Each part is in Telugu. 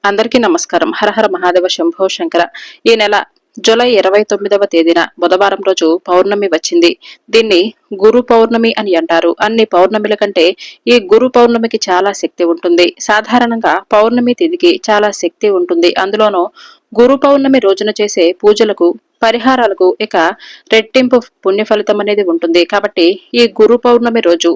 అందరికీ నమస్కారం. హరహర మహాదేవ శంభో శంకర. ఈ నెల జూలై 29వ తేదీన బుధవారం రోజు పౌర్ణమి వచ్చింది. దీన్ని గురు పౌర్ణమి అని అంటారు. అన్ని పౌర్ణమిల కంటే ఈ గురు పౌర్ణమికి చాలా శక్తి ఉంటుంది. సాధారణంగా పౌర్ణమి తిథికి చాలా శక్తి ఉంటుంది. అందులోనూ గురు పౌర్ణమి రోజున చేసే పూజలకు పరిహారాలకు ఇక రెట్టింపు పుణ్య ఫలితం అనేది ఉంటుంది. కాబట్టి ఈ గురు పౌర్ణమి రోజు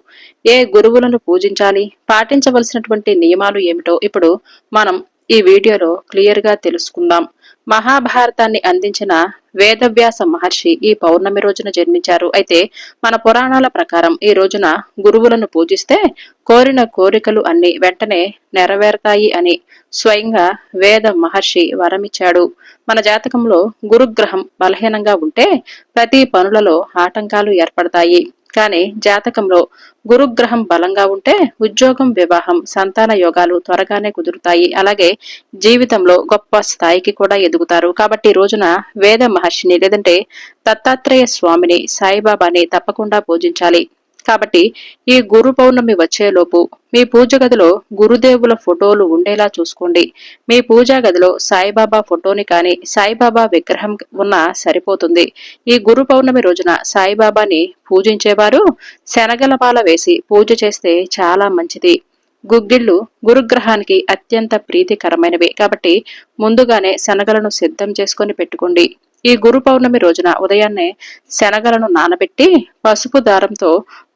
ఏ గురువులను పూజించాలి, పాటించవలసినటువంటి నియమాలు ఏమిటో ఇప్పుడు మనం ఈ వీడియోలో క్లియర్ గా తెలుసుకుందాం. మహాభారతాన్ని అందించిన వేదవ్యాస మహర్షి ఈ పౌర్ణమి రోజున జన్మించారు. అయితే మన పురాణాల ప్రకారం ఈ రోజున గురువులను పూజిస్తే కోరిన కోరికలు అన్ని వెంటనే నెరవేరుతాయి అని స్వయంగా వేద మహర్షి వరమిచ్చాడు. మన జాతకంలో గురుగ్రహం బలహీనంగా ఉంటే ప్రతి పనులలో ఆటంకాలు ఏర్పడతాయి. కానీ జాతకంలో గురుగ్రహం బలంగా ఉంటే ఉద్యోగం, వివాహం, సంతాన యోగాలు త్వరగానే కుదురుతాయి. అలాగే జీవితంలో గొప్ప స్థాయికి కూడా ఎదుగుతారు. కాబట్టి ఈ రోజున వేద మహర్షిని లేదంటే దత్తాత్రేయ స్వామిని, సాయిబాబాని తప్పకుండా పూజించాలి. కాబట్టి ఈ గురు పౌర్ణమి వచ్చేలోపు మీ పూజ గదిలో గురుదేవుల ఫోటోలు ఉండేలా చూసుకోండి. మీ పూజా గదిలో సాయిబాబా ఫోటోని కానీ సాయిబాబా విగ్రహం ఉన్నా సరిపోతుంది. ఈ గురు పౌర్ణమి రోజున సాయిబాబాని పూజించేవారు శనగల పాల వేసి పూజ చేస్తే చాలా మంచిది. గుగ్గిళ్లు గురుగ్రహానికి అత్యంత ప్రీతికరమైనవి. కాబట్టి ముందుగానే శనగలను సిద్ధం చేసుకొని పెట్టుకోండి. ఈ గురు పౌర్ణమి రోజున ఉదయాన్నే శనగలను నానబెట్టి పసుపు దారంతో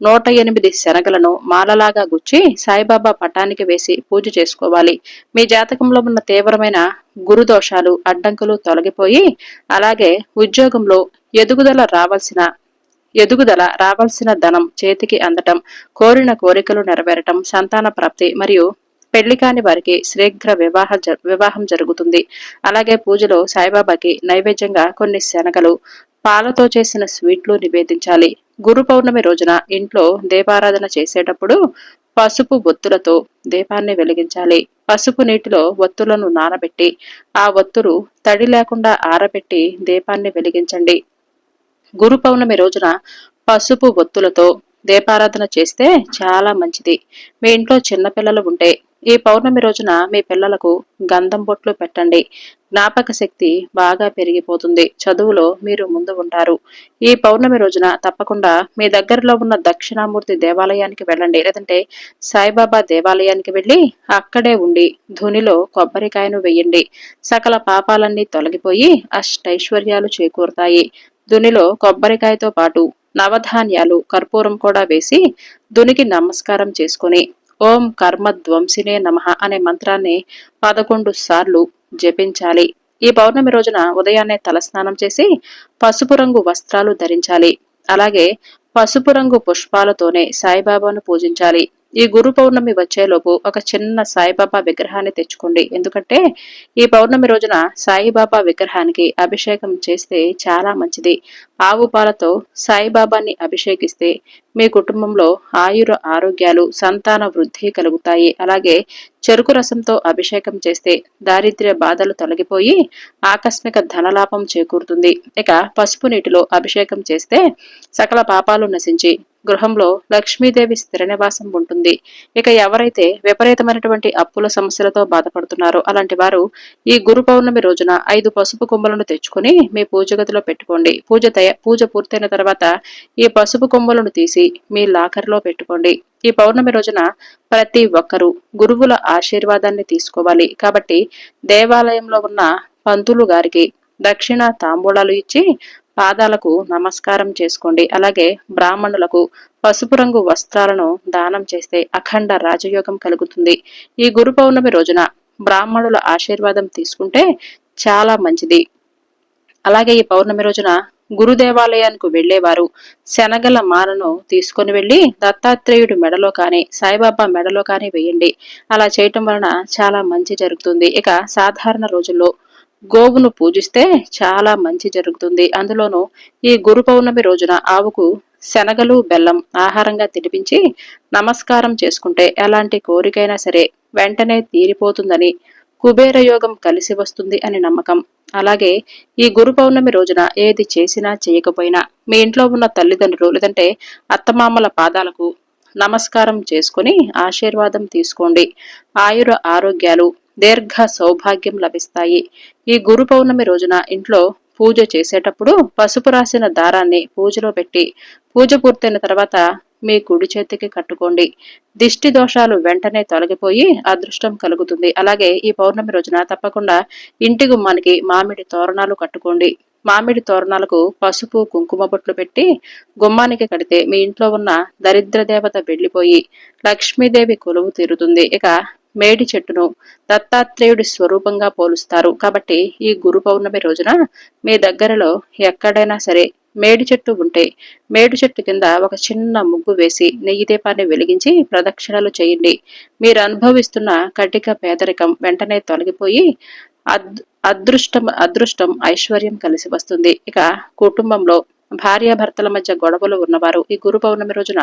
108 శనగలను మాలలాగా గుచ్చి సాయిబాబా పటానికి వేసి పూజ చేసుకోవాలి. మీ జాతకంలో ఉన్న తీవ్రమైన గురుదోషాలు, అడ్డంకులు తొలగిపోయి అలాగే ఉద్యోగంలో ఎదుగుదల రావాల్సిన ధనం చేతికి అందటం, కోరిన కోరికలు నెరవేరటం, సంతాన ప్రాప్తి మరియు పెళ్లి కాని వారికి శీఘ్ర వివాహం జరుగుతుంది. అలాగే పూజలో సాయిబాబాకి నైవేద్యంగా కొన్ని శనగలు, పాలతో చేసిన స్వీట్లు నివేదించాలి. గురు పౌర్ణమి రోజున ఇంట్లో దీపారాధన చేసేటప్పుడు పసుపు ఒత్తులతో దీపాన్ని వెలిగించాలి. పసుపు నీటిలో ఒత్తులను నానబెట్టి ఆ ఒత్తులు తడి లేకుండా ఆరబెట్టి దీపాన్ని వెలిగించండి. గురు పౌర్ణమి రోజున పసుపు ఒత్తులతో దీపారాధన చేస్తే చాలా మంచిది. మీ ఇంట్లో చిన్నపిల్లలు ఉంటే ఈ పౌర్ణమి రోజున మీ పిల్లలకు గంధం బొట్లు పెట్టండి. జ్ఞాపక శక్తి బాగా పెరిగిపోతుంది. చదువులో మీరు ముందు ఉంటారు. ఈ పౌర్ణమి రోజున తప్పకుండా మీ దగ్గరలో ఉన్న దక్షిణామూర్తి దేవాలయానికి వెళ్ళండి. లేదంటే సాయిబాబా దేవాలయానికి వెళ్ళి అక్కడే ఉండి ధునిలో కొబ్బరికాయను వెయ్యండి. సకల పాపాలన్నీ తొలగిపోయి అష్టైశ్వర్యాలు చేకూరుతాయి. దునిలో కొబ్బరికాయతో పాటు నవధాన్యాలు, కర్పూరం కూడా వేసి దునికి నమస్కారం చేసుకుని ఓం కర్మధ్వంసినే నమః అనే మంత్రాన్ని 11 సార్లు జపించాలి. ఈ పౌర్ణమి రోజున ఉదయాన్నే తలస్నానం చేసి పసుపు రంగు వస్త్రాలు ధరించాలి. అలాగే పసుపు రంగు పుష్పాలతోనే సాయిబాబాను పూజించాలి. ఈ గురు పౌర్ణమి వచ్చేలోపు ఒక చిన్న సాయిబాబా విగ్రహాన్ని తెచ్చుకోండి. ఎందుకంటే ఈ పౌర్ణమి రోజున సాయిబాబా విగ్రహానికి అభిషేకం చేస్తే చాలా మంచిది. ఆవు పాలతో సాయిబాబాని అభిషేకిస్తే మీ కుటుంబంలో ఆయుర ఆరోగ్యాలు, సంతాన వృద్ధి కలుగుతాయి. అలాగే చెరుకు రసంతో అభిషేకం చేస్తే దారిద్ర్య బాధలు తొలగిపోయి ఆకస్మిక ధనలాభం చేకూరుతుంది. ఇక పసుపు నీటిలో అభిషేకం చేస్తే సకల పాపాలు నశించి గృహంలో లక్ష్మీదేవి స్థిర నివాసం ఉంటుంది. ఇక ఎవరైతే విపరీతమైనటువంటి అప్పుల సమస్యలతో బాధపడుతున్నారో అలాంటి వారు ఈ గురు పౌర్ణమి రోజున 5 పసుపు కొమ్ములను తెచ్చుకొని మీ పూజ గదిలో పెట్టుకోండి. పూజ పూర్తయిన తర్వాత ఈ పసుపు కొమ్ములను తీసి మీ లాకర్లో పెట్టుకోండి. ఈ పౌర్ణమి రోజున ప్రతి ఒక్కరూ గురువుల ఆశీర్వాదాన్ని తీసుకోవాలి. కాబట్టి దేవాలయంలో ఉన్న పంతులు గారికి దక్షిణ తాంబూలాలు ఇచ్చి పాదాలకు నమస్కారం చేసుకోండి. అలాగే బ్రాహ్మణులకు పసుపు రంగు వస్త్రాలను దానం చేస్తే అఖండ రాజయోగం కలుగుతుంది. ఈ గురు పౌర్ణమి రోజున బ్రాహ్మణుల ఆశీర్వాదం తీసుకుంటే చాలా మంచిది. అలాగే ఈ పౌర్ణమి రోజున గురు దేవాలయానికి వెళ్లేవారు శనగల మాలను తీసుకుని వెళ్లి దత్తాత్రేయుడు మెడలో కానీ సాయిబాబా మెడలో కానీ వేయండి. అలా చేయటం వలన చాలా మంచి జరుగుతుంది. ఇక సాధారణ రోజుల్లో గోవును పూజిస్తే చాలా మంచి జరుగుతుంది. అందులోనూ ఈ గురు పౌర్ణమి రోజున ఆవుకు శనగలు, బెల్లం ఆహారంగా తినిపించి నమస్కారం చేసుకుంటే ఎలాంటి కోరికైనా సరే వెంటనే తీరిపోతుందని, కుబేర యోగం కలిసి వస్తుంది అని నమ్మకం. అలాగే ఈ గురు పౌర్ణమి రోజున ఏది చేసినా చేయకపోయినా మీ ఇంట్లో ఉన్న తల్లిదండ్రులు లేదంటే అత్తమామల పాదాలకు నమస్కారం చేసుకుని ఆశీర్వాదం తీసుకోండి. ఆయుర ఆరోగ్యాలు, దీర్ఘ సౌభాగ్యం లభిస్తాయి. ఈ గురు పౌర్ణమి రోజున ఇంట్లో పూజ చేసేటప్పుడు పసుపు రాసిన దారాన్ని పూజలో పెట్టి పూజ పూర్తయిన తర్వాత మీ కుడి చేతికి కట్టుకోండి. దిష్టి దోషాలు వెంటనే తొలగిపోయి అదృష్టం కలుగుతుంది. అలాగే ఈ పౌర్ణమి రోజున తప్పకుండా ఇంటి గుమ్మానికి మామిడి తోరణాలు కట్టుకోండి. మామిడి తోరణాలకు పసుపు కుంకుమ బొట్లు పెట్టి గుమ్మానికి కడితే మీ ఇంట్లో ఉన్న దరిద్ర దేవత వెళ్లిపోయి లక్ష్మీదేవి కొలువు తీరుతుంది. ఇక మేడి చెట్టును దత్తాత్రేయుడి స్వరూపంగా పోలుస్తారు. కాబట్టి ఈ గురు పౌర్ణమి రోజున మీ దగ్గరలో ఎక్కడైనా సరే మేడి చెట్టు ఉంటే మేడి చెట్టు కింద ఒక చిన్న ముగ్గు వేసి నెయ్యి దీపాన్ని వెలిగించి ప్రదక్షిణలు చేయండి. మీరు అనుభవిస్తున్న కటిక పేదరికం వెంటనే తొలగిపోయి అదృష్టం ఐశ్వర్యం కలిసి వస్తుంది. ఇక కుటుంబంలో భార్యాభర్తల మధ్య గొడవలు ఉన్నవారు ఈ గురు పౌర్ణమి రోజున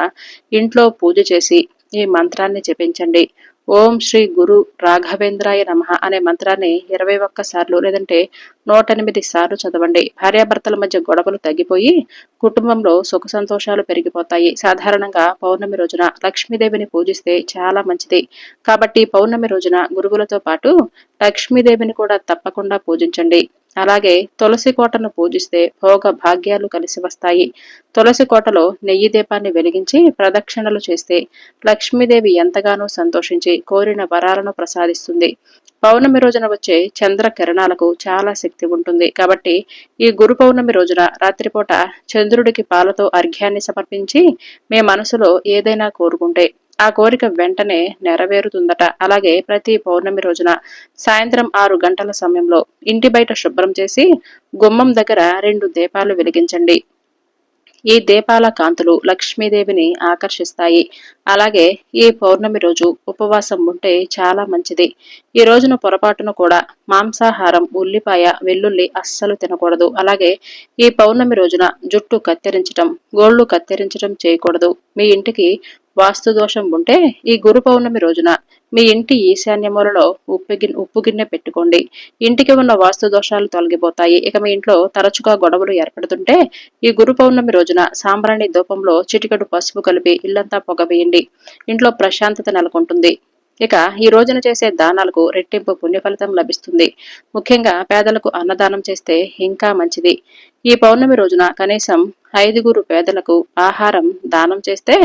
ఇంట్లో పూజ చేసి ఈ మంత్రాన్ని జపించండి. ఓం శ్రీ గురు రాఘవేంద్రాయ నమః అనే మంత్రాన్ని 21 సార్లు లేదంటే 108 సార్లు చదవండి. భార్యాభర్తల మధ్య గొడవలు తగ్గిపోయి కుటుంబంలో సుఖ సంతోషాలు పెరిగిపోతాయి. సాధారణంగా పౌర్ణమి రోజున లక్ష్మీదేవిని పూజిస్తే చాలా మంచిది. కాబట్టి పౌర్ణమి రోజున గురువులతో పాటు లక్ష్మీదేవిని కూడా తప్పకుండా పూజించండి. అలాగే తులసి కోటను పూజిస్తే భోగ భాగ్యాలు కలిసి వస్తాయి. తులసి కోటలో నెయ్యి దీపాన్ని వెలిగించి ప్రదక్షిణలు చేస్తే లక్ష్మీదేవి ఎంతగానో సంతోషించి కోరిన వరాలను ప్రసాదిస్తుంది. పౌర్ణమి రోజున వచ్చే చంద్ర కిరణాలకు చాలా శక్తి ఉంటుంది. కాబట్టి ఈ గురు పౌర్ణమి రోజున రాత్రిపూట చంద్రుడికి పాలతో అర్ఘ్యాన్ని సమర్పించి మీ మనసులో ఏదైనా కోరుకుంటే ఆ కోరిక వెంటనే నెరవేరుతుందట. అలాగే ప్రతి పౌర్ణమి రోజున సాయంత్రం 6 గంటల సమయంలో ఇంటి బయట శుభ్రం చేసి గుమ్మం దగ్గర 2 దీపాలు వెలిగించండి. ఈ దీపాల కాంతులు లక్ష్మీదేవిని ఆకర్షిస్తాయి. అలాగే ఈ పౌర్ణమి రోజు ఉపవాసం ఉంటే చాలా మంచిది. ఈ రోజున పొరపాటును కూడా మాంసాహారం, ఉల్లిపాయ, వెల్లుల్లి అస్సలు తినకూడదు. అలాగే ఈ పౌర్ణమి రోజున జుట్టు కత్తిరించటం, గోళ్లు కత్తిరించటం చేయకూడదు. మీ ఇంటికి వాస్తు దోషం ఉంటే ఈ గురు పౌర్ణమి రోజున మీ ఇంటి ఈశాన్య మూలలో ఉప్పు గిన్నె పెట్టుకోండి. ఇంటికి ఉన్న వాస్తు దోషాలు తొలగిపోతాయి. ఇక మీ ఇంట్లో తరచుగా గొడవలు ఏర్పడుతుంటే ఈ గురు పౌర్ణమి రోజున సాంబ్రాణి ధూపంలో చిటికెడు పసుపు కలిపి ఇల్లంతా పొగవేయండి. ఇంట్లో ప్రశాంతత నెలకొంటుంది. ఇక ఈ రోజున చేసే దానాలకు రెట్టింపు పుణ్య ఫలితం లభిస్తుంది. ముఖ్యంగా పేదలకు అన్నదానం చేస్తే ఇంకా మంచిది. ఈ పౌర్ణమి రోజున కనీసం 5 పేదలకు ఆహారం దానం చేస్తే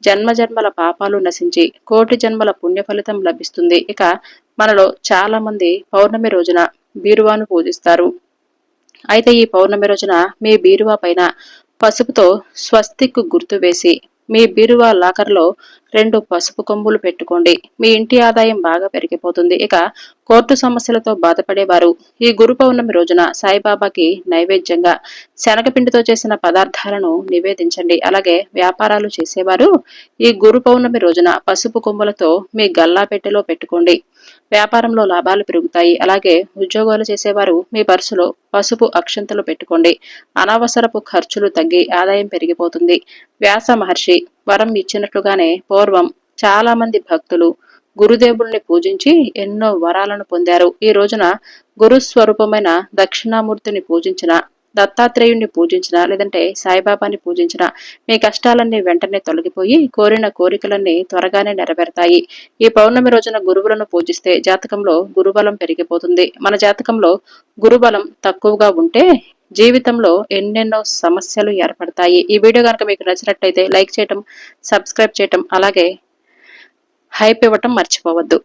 జన్మజన్మల పాపాలు నశించి కోటి జన్మల పుణ్య ఫలితం లభిస్తుంది. ఇక మనలో చాలా మంది పౌర్ణమి రోజున బీరువాను పూజిస్తారు. అయితే ఈ పౌర్ణమి రోజున మీ బీరువా పైన పసుపుతో స్వస్తిక్ గుర్తు వేసి మీ బీరువా లాకర్లో 2 పసుపు కొమ్ములు పెట్టుకోండి. మీ ఇంటి ఆదాయం బాగా పెరిగిపోతుంది. ఇక కోర్టు సమస్యలతో బాధపడేవారు ఈ గురు పౌర్ణమి రోజున సాయిబాబాకి నైవేద్యంగా శనగపిండితో చేసిన పదార్థాలను నివేదించండి. అలాగే వ్యాపారాలు చేసేవారు ఈ గురు పౌర్ణమి రోజున పసుపు కొమ్ములతో మీ గల్లా పెట్టెలో పెట్టుకోండి. వ్యాపారంలో లాభాలు పెరుగుతాయి. అలాగే ఉద్యోగాలు చేసేవారు మీ పర్సులో పసుపు అక్షంతలు పెట్టుకోండి. అనవసరపు ఖర్చులు తగ్గి ఆదాయం పెరిగిపోతుంది. వ్యాస మహర్షి వరం ఇచ్చినట్లుగానే పూర్వం చాలా మంది భక్తులు గురుదేవుల్ని పూజించి ఎన్నో వరాలను పొందారు. ఈ రోజున గురు స్వరూపమైన దక్షిణామూర్తిని పూజించిన, దత్తాత్రేయుణ్ణి పూజించిన, లేదంటే సాయిబాబాని పూజించిన మీ కష్టాలన్నీ వెంటనే తొలగిపోయి కోరిన కోరికలన్నీ త్వరగానే నెరవేరుతాయి. ఈ పౌర్ణమి రోజున గురువులను పూజిస్తే జాతకంలో గురుబలం పెరిగిపోతుంది. మన జాతకంలో గురుబలం తక్కువగా ఉంటే జీవితంలో ఎన్నెన్నో సమస్యలు ఏర్పడతాయి. ఈ వీడియో కనుక మీకు నచ్చినట్లయితే లైక్ చేయటం, సబ్స్క్రైబ్ చేయటం, అలాగే హైప్ ఇవ్వటం మర్చిపోవద్దు.